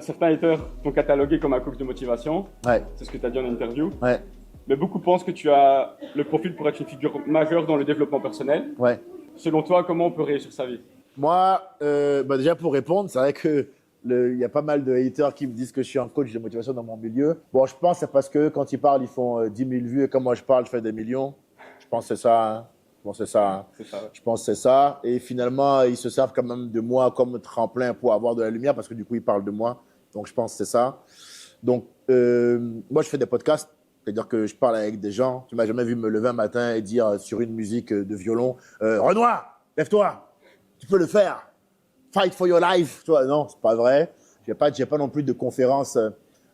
certains haters t'ont catalogué comme un coach de motivation. Ouais. C'est ce que tu as dit en interview. Ouais. Mais beaucoup pensent que tu as le profil pour être une figure majeure dans le développement personnel. Ouais. Selon toi, comment on peut réussir sa vie? Moi, déjà pour répondre, c'est vrai que il y a pas mal de haters qui me disent que je suis un coach de motivation dans mon milieu. Bon, je pense que c'est parce que quand ils parlent, ils font 10 000 vues et comme moi je parle, je fais des millions. Je pense que c'est ça. Hein. Je pense que c'est ça. Hein. C'est ça, ouais. Je pense que c'est ça. Et finalement, ils se servent quand même de moi comme tremplin pour avoir de la lumière parce que du coup, ils parlent de moi. Donc, je pense que c'est ça. Donc, moi, je fais des podcasts. C'est-à-dire que je parle avec des gens. Tu m'as jamais vu me lever un matin et dire sur une musique de violon, Renoir, lève-toi, tu peux le faire. Fight for your life. Tu vois, non, c'est pas vrai. J'ai pas non plus de conférence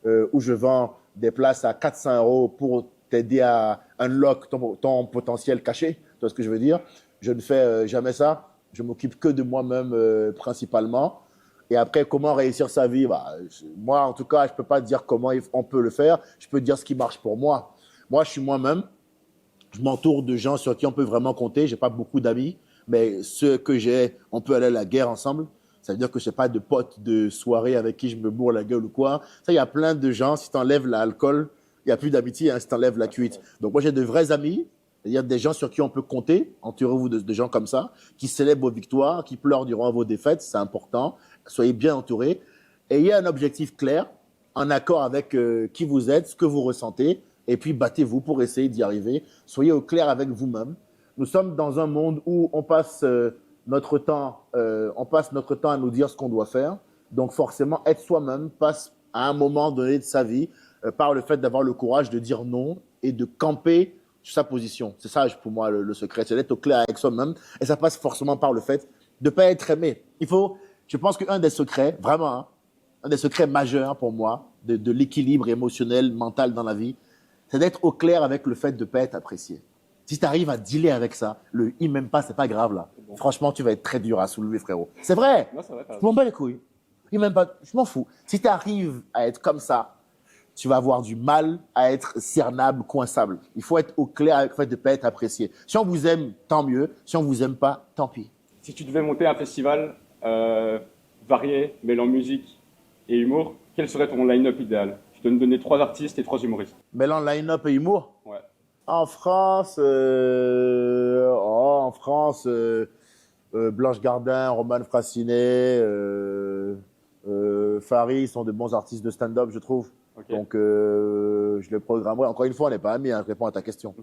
où je vends des places à 400 € pour t'aider à unlock ton potentiel caché. Tu vois ce que je veux dire? Je ne fais jamais ça. Je m'occupe que de moi-même principalement. Et après, comment réussir sa vie? Moi, en tout cas, je ne peux pas dire comment on peut le faire. Je peux dire ce qui marche pour moi. Moi, je suis moi-même. Je m'entoure de gens sur qui on peut vraiment compter. Je n'ai pas beaucoup d'amis, mais ceux que j'ai, on peut aller à la guerre ensemble. Ça veut dire que je n'ai pas de potes de soirée avec qui je me bourre la gueule ou quoi. Ça, il y a plein de gens. Si tu enlèves l'alcool, il n'y a plus d'amitié si tu enlèves la cuite. Donc, moi, j'ai de vrais amis. C'est-à-dire des gens sur qui on peut compter. Entourez-vous de gens comme ça, qui célèbrent vos victoires, qui pleurent durant vos défaites. C'est important. Soyez bien entourés. Ayez un objectif clair, en accord avec qui vous êtes, ce que vous ressentez. Et puis, battez-vous pour essayer d'y arriver. Soyez au clair avec vous-même. Nous sommes dans un monde où on passe notre temps à nous dire ce qu'on doit faire. Donc, forcément, être soi-même passe à un moment donné de sa vie par le fait d'avoir le courage de dire non et de camper sur sa position. C'est ça, pour moi, le secret. C'est d'être au clair avec soi-même. Et ça passe forcément par le fait de ne pas être aimé. Je pense qu'un des secrets, vraiment, hein, un des secrets majeurs pour moi, de l'équilibre émotionnel, mental dans la vie, c'est d'être au clair avec le fait de ne pas être apprécié. Si tu arrives à dealer avec ça, il m'aime pas, c'est pas grave là. Bon. Franchement, tu vas être très dur à soulever, frérot. C'est vrai. Non, c'est vrai, je m'en bats les couilles. Il m'aime pas, je m'en fous. Si tu arrives à être comme ça, tu vas avoir du mal à être cernable, coinçable. Il faut être au clair avec le fait de ne pas être apprécié. Si on vous aime, tant mieux. Si on vous aime pas, tant pis. Si tu devais monter un festival varié, mêlant musique et humour, quel serait ton line-up idéal? Je dois me donner 3 artistes et 3 humoristes. Mêlant line-up et humour? Ouais. En France, Blanche Gardin, Roman Fraissinet, Farid sont de bons artistes de stand-up, je trouve. Okay. Donc, je les programmerai. Encore une fois, on n'est pas amis, hein, je réponds à ta question.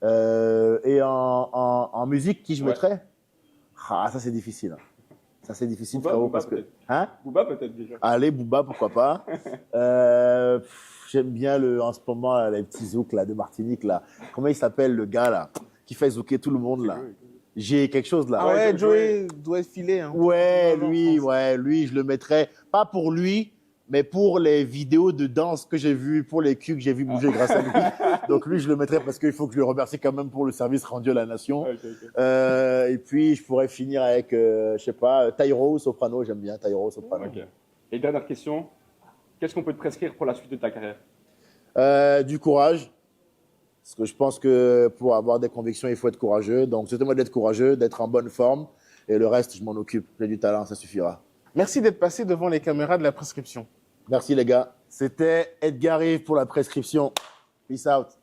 Et en musique, qui je mettrais? Ah, ça c'est difficile. Ça c'est difficile, Booba, frérot, Booba, parce que... Hein? Booba peut-être déjà. Allez, Booba, pourquoi pas. J'aime bien en ce moment les petits zouks là, de Martinique. Là. Comment il s'appelle le gars là, qui fait zouker tout le monde là? J'ai quelque chose là. Ah ouais, Joey doit filer. Hein. Ouais, lui, je le mettrais. Pas pour lui, mais pour les vidéos de danse que j'ai vues, pour les culs que j'ai vu bouger grâce à lui. Donc lui, je le mettrais parce qu'il faut que je le remercie quand même pour le service rendu à la nation. Okay. Et puis, je pourrais finir avec, je sais pas, Tyro, Soprano. J'aime bien Tyro, Soprano. Okay. Et dernière question, qu'est-ce qu'on peut te prescrire pour la suite de ta carrière? Du courage. Parce que je pense que pour avoir des convictions, il faut être courageux. Donc, c'est à moi d'être courageux, d'être en bonne forme. Et le reste, je m'en occupe. J'ai du talent, ça suffira. Merci d'être passé devant les caméras de la prescription. Merci les gars. C'était Edgar Yves pour la prescription. Peace out.